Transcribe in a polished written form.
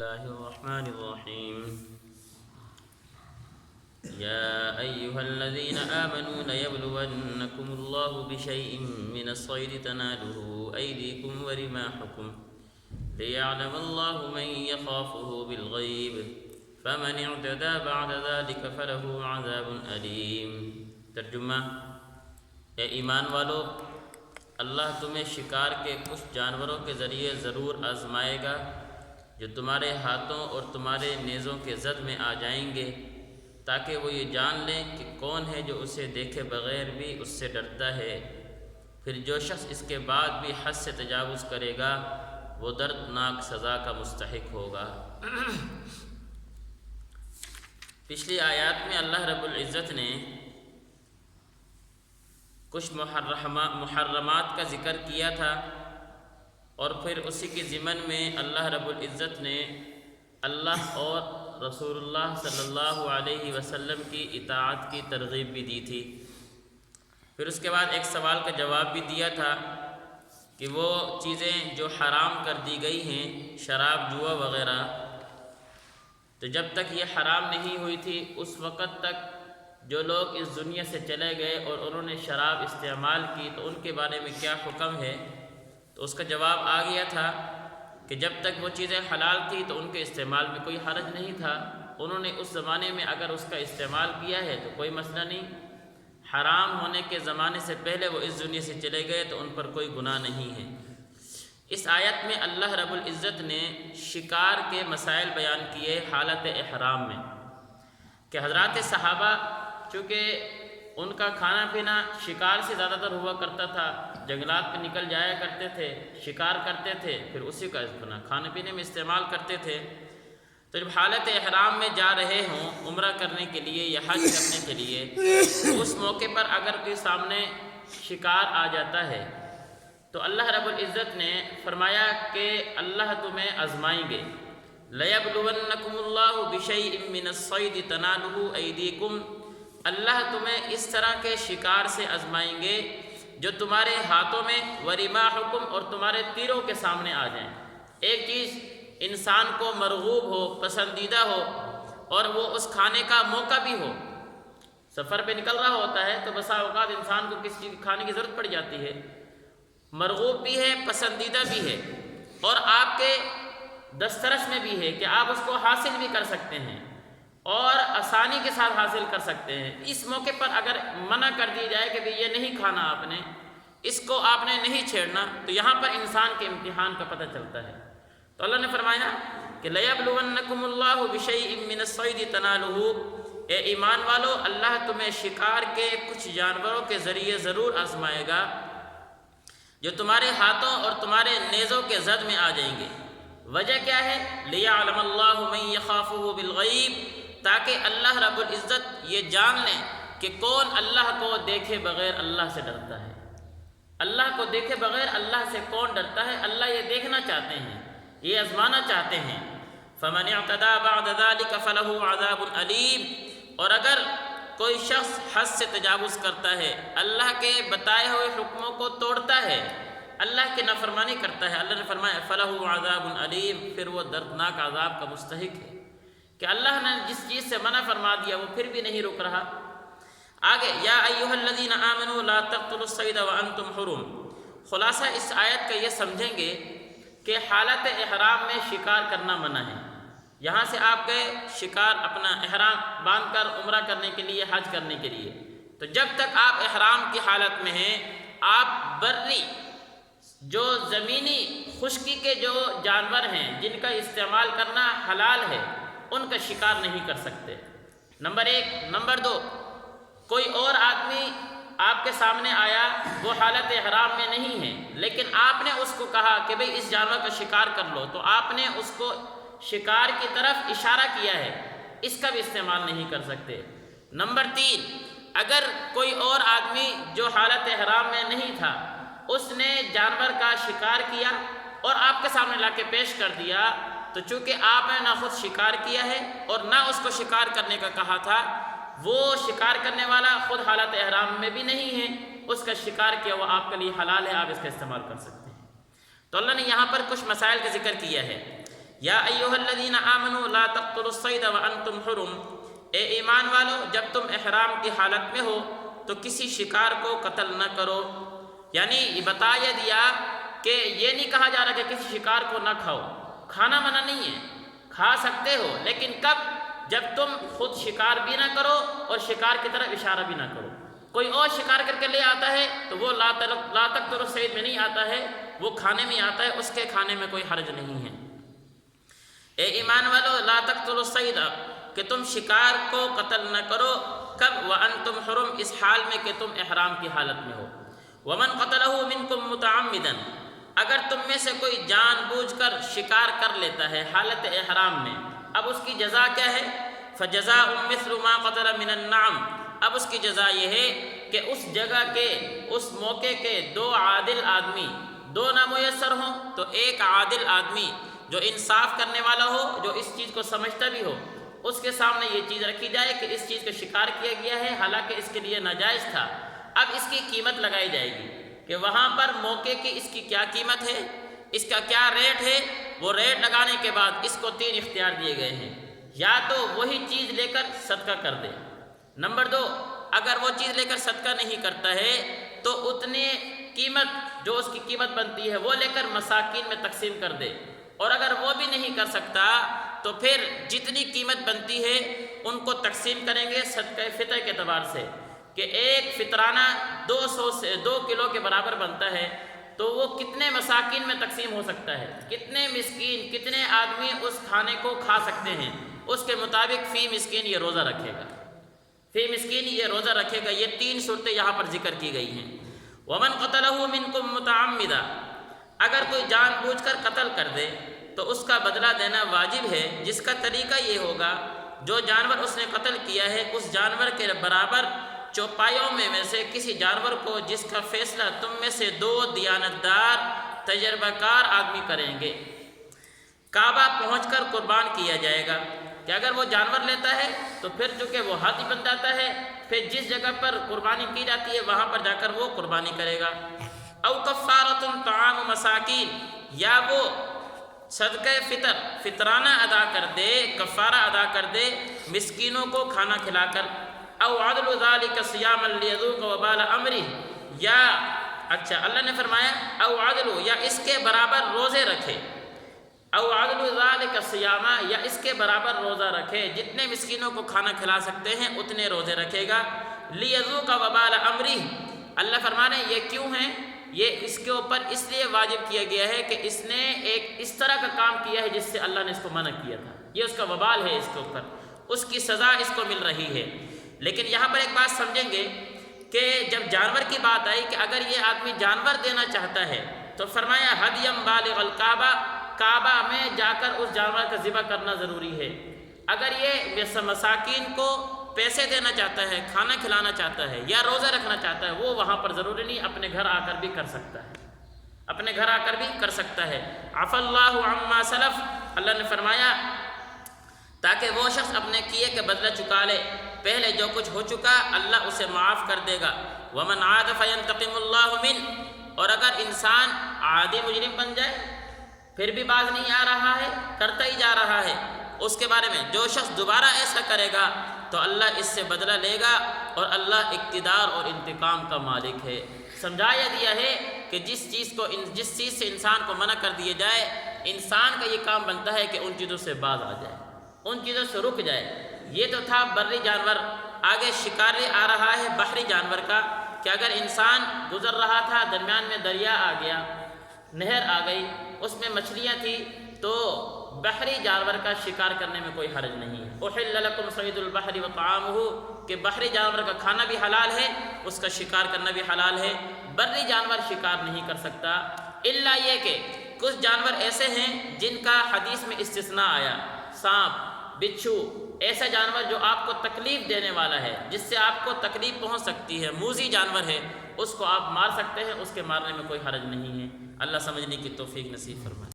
الله الرحمن الرحيم يا أيها الذين آمنوا ليبلونكم الله بشيء من الصيد تناله أيديكم ورماحكم ليعلم الله من يخافه بالغيب فمن اعتدى بعد ذلك فله عذاب أليم۔ ترجمہ: اے ایمان والو، اللہ تمہیں شکار کے کچھ جانوروں کے ذریعے ضرور آزمائے گا جو تمہارے ہاتھوں اور تمہارے نیزوں کے زد میں آ جائیں گے، تاکہ وہ یہ جان لیں کہ کون ہے جو اسے دیکھے بغیر بھی اس سے ڈرتا ہے۔ پھر جو شخص اس کے بعد بھی حد سے تجاوز کرے گا وہ دردناک سزا کا مستحق ہوگا۔ پچھلی آیات میں اللہ رب العزت نے کچھ محرمات کا ذکر کیا تھا، اور پھر اسی کے ضمن میں اللہ رب العزت نے اللہ اور رسول اللہ صلی اللہ علیہ وسلم کی اطاعت کی ترغیب بھی دی تھی۔ پھر اس کے بعد ایک سوال کا جواب بھی دیا تھا کہ وہ چیزیں جو حرام کر دی گئی ہیں، شراب، جوا وغیرہ، تو جب تک یہ حرام نہیں ہوئی تھی اس وقت تک جو لوگ اس دنیا سے چلے گئے اور انہوں نے شراب استعمال کی تو ان کے بارے میں کیا حکم ہے، تو اس کا جواب آ گیا تھا کہ جب تک وہ چیزیں حلال تھی تو ان کے استعمال میں کوئی حرج نہیں تھا۔ انہوں نے اس زمانے میں اگر اس کا استعمال کیا ہے تو کوئی مسئلہ نہیں، حرام ہونے کے زمانے سے پہلے وہ اس دنیا سے چلے گئے تو ان پر کوئی گناہ نہیں ہے۔ اس آیت میں اللہ رب العزت نے شکار کے مسائل بیان کیے حالت احرام میں، کہ حضرات صحابہ چونکہ ان کا کھانا پینا شکار سے زیادہ تر ہوا کرتا تھا، جنگلات پہ نکل جایا کرتے تھے، شکار کرتے تھے، پھر اسی کا کھانے پینے میں استعمال کرتے تھے۔ تو جب حالت احرام میں جا رہے ہوں عمرہ کرنے کے لیے یا حج کرنے کے لیے، تو اس موقع پر اگر کوئی سامنے شکار آ جاتا ہے تو اللہ رب العزت نے فرمایا کہ اللہ تمہیں آزمائیں گے۔ لَيَبْلُوَنَّكُمُ اللَّهُ بِشَيْءٍ مِّنَ الصَّيْدِ تَنَالُهُ أَيْدِيكُمْ، اللہ تمہیں اس طرح کے شکار سے آزمائیں گے جو تمہارے ہاتھوں میں وَرِمَاحُكُمْ اور تمہارے تیروں کے سامنے آ جائیں۔ ایک چیز انسان کو مرغوب ہو، پسندیدہ ہو، اور وہ اس کھانے کا موقع بھی ہو۔ سفر پہ نکل رہا ہوتا ہے تو بسا اوقات انسان کو کسی چیز کھانے کی ضرورت پڑ جاتی ہے، مرغوب بھی ہے، پسندیدہ بھی ہے، اور آپ کے دسترس میں بھی ہے کہ آپ اس کو حاصل بھی کر سکتے ہیں اور آسانی کے ساتھ حاصل کر سکتے ہیں۔ اس موقع پر اگر منع کر دی جائے کہ یہ نہیں کھانا، آپ نے اس کو آپ نے نہیں چھیڑنا، تو یہاں پر انسان کے امتحان کا پتہ چلتا ہے۔ تو اللہ نے فرمایا کہ لَيَبْلُوَنَّكُمُ اللَّهُ بِشَيْءٍ مِّنَ الصَّيْدِ تَنَالُهُ، اے ایمان والو، اللہ تمہیں شکار کے کچھ جانوروں کے ذریعے ضرور آزمائے گا جو تمہارے ہاتھوں اور تمہارے نیزوں کے زد میں آ جائیں گے۔ وجہ کیا ہے؟ لِيَعْلَمَ اللَّهُ مَن يَخَافُهُ بِالْغَيْبِ، تاکہ اللہ رب العزت یہ جان لیں کہ کون اللہ کو دیکھے بغیر اللہ سے ڈرتا ہے۔ اللہ کو دیکھے بغیر اللہ سے کون ڈرتا ہے؟ اللہ یہ دیکھنا چاہتے ہیں، یہ آزمانا چاہتے ہیں۔ فَمَنِ اعْتَدَىٰ بَعْدَ ذَلِكَ فَلَهُ عَذَابٌ أَلِيمٌ، اور اگر کوئی شخص حد سے تجاوز کرتا ہے، اللہ کے بتائے ہوئے حکموں کو توڑتا ہے، اللہ کی نافرمانی کرتا ہے، اللہ نے فرمایا فَلَهُ عَذَابٌ أَلِيمٌ، پھر وہ دردناک عذاب کا مستحق ہے کہ اللہ نے جس چیز سے منع فرما دیا وہ پھر بھی نہیں رک رہا۔ آگے یا ایھا الذین آمنوا لا تقتلوا الصید وانتم حرم، خلاصہ اس آیت کا یہ سمجھیں گے کہ حالت احرام میں شکار کرنا منع ہے۔ یہاں سے آپ گئے شکار اپنا احرام باندھ کر عمرہ کرنے کے لیے، حج کرنے کے لیے، تو جب تک آپ احرام کی حالت میں ہیں آپ بری جو زمینی خشکی کے جو جانور ہیں جن کا استعمال کرنا حلال ہے ان کا شکار نہیں کر سکتے، نمبر ایک۔ نمبر دو، کوئی اور آدمی آپ کے سامنے آیا، وہ حالت احرام میں نہیں ہے لیکن آپ نے اس کو کہا کہ بھئی اس جانور کا شکار کر لو، تو آپ نے اس کو شکار کی طرف اشارہ کیا ہے، اس کا بھی استعمال نہیں کر سکتے۔ نمبر تین، اگر کوئی اور آدمی جو حالت احرام میں نہیں تھا اس نے جانور کا شکار کیا اور آپ کے سامنے لا کے پیش کر دیا، تو چونکہ آپ نے نہ خود شکار کیا ہے اور نہ اس کو شکار کرنے کا کہا تھا، وہ شکار کرنے والا خود حالت احرام میں بھی نہیں ہے، اس کا شکار کیا وہ آپ کے لیے حلال ہے، آپ اس کا استعمال کر سکتے ہیں۔ تو اللہ نے یہاں پر کچھ مسائل کا ذکر کیا ہے۔ یا ایھا الذین آمنوا لا تقتلوا الصید وانتم حرم، اے ایمان والو جب تم احرام کی حالت میں ہو تو کسی شکار کو قتل نہ کرو۔ یعنی یہ بتایا دیا کہ یہ نہیں کہا جا رہا کہ کسی شکار کو نہ کھاؤ، کھانا منع نہیں ہے، کھا سکتے ہو، لیکن کب؟ جب تم خود شکار بھی نہ کرو اور شکار کی طرف اشارہ بھی نہ کرو۔ کوئی اور شکار کر کے لے آتا ہے تو وہ لا تقتلوا الصید میں نہیں آتا ہے، وہ کھانے میں آتا ہے، اس کے کھانے میں کوئی حرج نہیں ہے۔ اے ایمان والو لا تقتلوا الصید، کہ تم شکار کو قتل نہ کرو، کب؟ وانتم حرم، اس حال میں کہ تم احرام کی حالت میں ہو۔ ومن قتلہ منکم متعمدا، اگر تم میں سے کوئی جان بوجھ کر شکار کر لیتا ہے حالت احرام میں، اب اس کی جزا کیا ہے؟ فجزاء مثل ما قتل من النعم، اب اس کی جزا یہ ہے کہ اس جگہ کے، اس موقع کے دو عادل آدمی، دو نامیسر ہوں تو ایک عادل آدمی جو انصاف کرنے والا ہو، جو اس چیز کو سمجھتا بھی ہو، اس کے سامنے یہ چیز رکھی جائے کہ اس چیز کا شکار کیا گیا ہے، حالانکہ اس کے لیے ناجائز تھا، اب اس کی قیمت لگائی جائے گی کہ وہاں پر موقع کی اس کی کیا قیمت ہے، اس کا کیا ریٹ ہے۔ وہ ریٹ لگانے کے بعد اس کو 3 اختیار دیے گئے ہیں، یا تو وہی چیز لے کر صدقہ کر دے، نمبر 2 اگر وہ چیز لے کر صدقہ نہیں کرتا ہے تو اتنے قیمت جو اس کی قیمت بنتی ہے وہ لے کر مساکین میں تقسیم کر دے، اور اگر وہ بھی نہیں کر سکتا تو پھر جتنی قیمت بنتی ہے ان کو تقسیم کریں گے صدقہ فطر کے اعتبار سے، کہ ایک فطرانہ 200 سے 2 کلو کے برابر بنتا ہے تو وہ کتنے مساکین میں تقسیم ہو سکتا ہے، کتنے مسکین، کتنے آدمی اس کھانے کو کھا سکتے ہیں، اس کے مطابق فی مسکین یہ روزہ رکھے گا، فی مسکین یہ روزہ رکھے گا۔ یہ 3 صورتیں یہاں پر ذکر کی گئی ہیں۔ ومن قتلہ منکم متعمدا، اگر کوئی جان بوجھ کر قتل کر دے تو اس کا بدلہ دینا واجب ہے، جس کا طریقہ یہ ہوگا جو جانور اس نے قتل کیا ہے اس جانور کے برابر چوپایوں میں سے کسی جانور کو، جس کا فیصلہ تم میں سے 2 دیانتدار تجربہ کار آدمی کریں گے، کعبہ پہنچ کر قربان کیا جائے گا۔ کہ اگر وہ جانور لیتا ہے تو پھر چونکہ وہ ہاتھی بن جاتا ہے، پھر جس جگہ پر قربانی کی جاتی ہے وہاں پر جا کر وہ قربانی کرے گا۔ او کفارۃ طعام مساکین، یا وہ صدقہ فطر، فطرانہ ادا کر دے، کفارہ ادا کر دے مسکینوں کو کھانا کھلا کر۔ او عدل ذلک صیاما لیذوق وبال امرہ، یا اچھا اللہ نے فرمایا او عدل، یا اس کے برابر روزے رکھے، او عدل ذلک صیاما، یا اس کے برابر روزہ رکھے، جتنے مسکینوں کو کھانا کھلا سکتے ہیں اتنے روزے رکھے گا۔ لیذوق وبال امرہ، اللہ فرمانے یہ کیوں ہیں؟ یہ اس کے اوپر اس لیے واجب کیا گیا ہے کہ اس نے ایک اس طرح کا کام کیا ہے جس سے اللہ نے اس کو منع کیا تھا، یہ اس کا وبال ہے، اس کے اوپر اس کی سزا اس کو مل رہی ہے۔ لیکن یہاں پر ایک بات سمجھیں گے کہ جب جانور کی بات آئی کہ اگر یہ آدمی جانور دینا چاہتا ہے تو فرمایا ہدیم بالغ الکعبہ، کعبہ میں جا کر اس جانور کا ذبح کرنا ضروری ہے۔ اگر یہ مساکین کو پیسے دینا چاہتا ہے، کھانا کھلانا چاہتا ہے یا روزہ رکھنا چاہتا ہے، وہ وہاں پر ضروری نہیں، اپنے گھر آ کر بھی کر سکتا ہے، اپنے گھر آ کر بھی کر سکتا ہے۔ عفا اللہ عما سلف، اللہ نے فرمایا تاکہ وہ شخص اپنے کیے کے بدلہ چکا لے، پہلے جو کچھ ہو چکا اللہ اسے معاف کر دے گا۔ ومن عاد فینتقم اللہ منہ، اور اگر انسان عادی مجرم بن جائے پھر بھی باز نہیں آ رہا ہے، کرتا ہی جا رہا ہے، اس کے بارے میں جو شخص دوبارہ ایسا کرے گا تو اللہ اس سے بدلہ لے گا، اور اللہ اقتدار اور انتقام کا مالک ہے۔ سمجھایا دیا ہے کہ جس چیز سے انسان کو منع کر دیا جائے، انسان کا یہ کام بنتا ہے کہ ان چیزوں سے باز آ جائے، ان چیزوں سے رک جائے۔ یہ تو تھا بری جانور، آگے شکاری آ رہا ہے بحری جانور کا، کہ اگر انسان گزر رہا تھا، درمیان میں دریا آ گیا، نہر آ گئی، اس میں مچھلیاں تھیں، تو بحری جانور کا شکار کرنے میں کوئی حرج نہیں ہے۔ احل لکم صید البحر وطعامہ، کہ بحری جانور کا کھانا بھی حلال ہے، اس کا شکار کرنا بھی حلال ہے۔ بری جانور شکار نہیں کر سکتا، الا یہ کہ کچھ جانور ایسے ہیں جن کا حدیث میں استثناء آیا، سانپ، بچھو، ایسا جانور جو آپ کو تکلیف دینے والا ہے، جس سے آپ کو تکلیف پہنچ سکتی ہے، موذی جانور ہے، اس کو آپ مار سکتے ہیں، اس کے مارنے میں کوئی حرج نہیں ہے۔ اللہ سمجھنے کی توفیق نصیب فرمائے۔